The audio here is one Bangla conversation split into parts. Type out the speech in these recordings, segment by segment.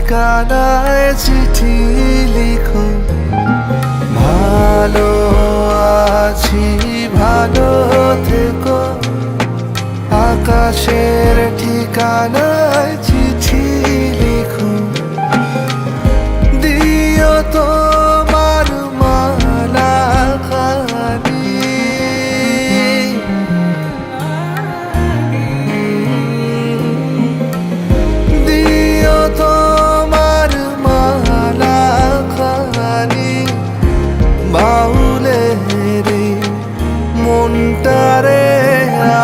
ঠিকানায় চিঠি লিখো। ভালো আছি, ভালো থেকো, আকাশের ঠিকানায় চিঠি লিখো। দিও তোমার মালা খানি, দিও তোমার মালা খানি। বাউলে রে মনটারে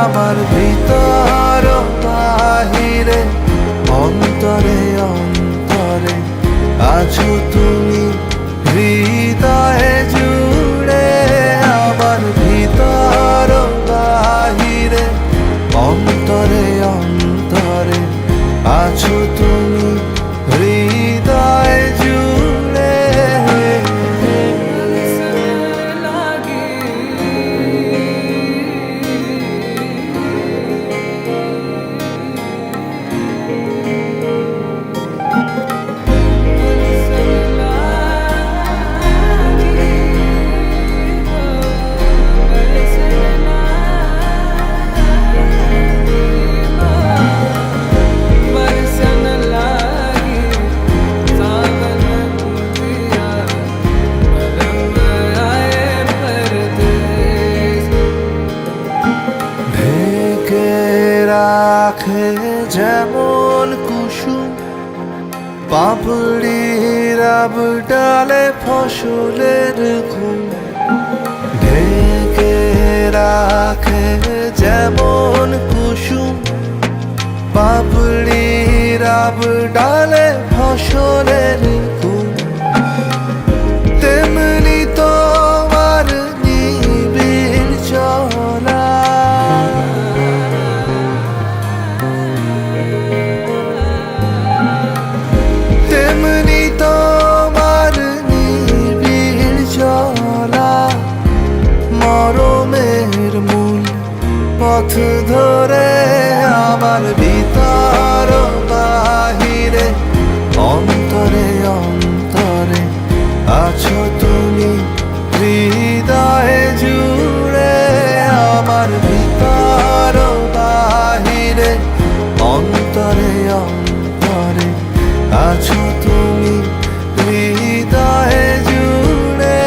আমার ভিতর বাহিরে, অন্তরে অন্তরে আছো তুমি হৃদয়ে জুড়ে। আমার ভিতর বাহিরে, অন্তরে অন্তরে আছো তুমি হৃদয়ে জুড়ে। রাখে যেমন কুসুম পাপড়ির আবডালে ফসলের ঘুম। ঢেকে রাখে যেমন কুসুম পাপড়ির আবডালে ফসলের ঘুম। তেমনি তোমার নিবিড় চলা, তেমনি তোমার নিবিড় চলা। মরমের মূল পথ ধরে আমার ভিতর বাহিরে, অন্তরে অন্তরে আছো তুমি হৃদয়ে জুড়ে। আমার ভিতর বাহিরে, অন্তরে অন্তরে আছো তুমি হৃদয়ে জুড়ে।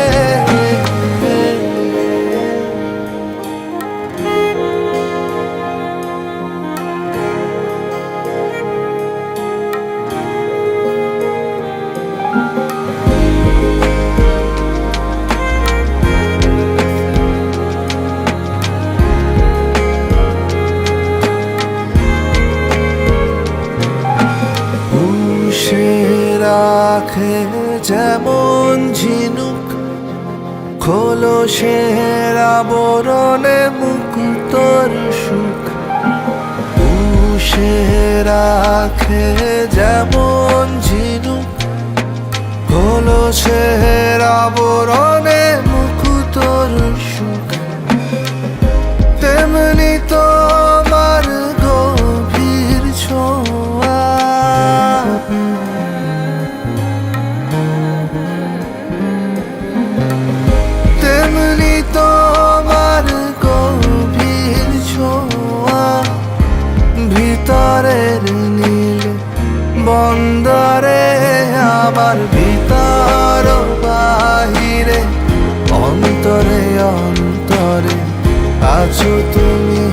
রাখে যেমন ঝিনুক খোলসের আবরণে মুক্তর সুখ। পুষে রাখে যেমন ঝিনুক খোলসের আবরণে মুক্তর সুখ। তেমনি তোমার গভীর ছোঁয়া, তেমনি তোমার গভীর ছোঁয়া। ভিতরের নীল বন্দরে আমার ভিতর বাহিরে, অন্তরে অন্তরে আছো তুমি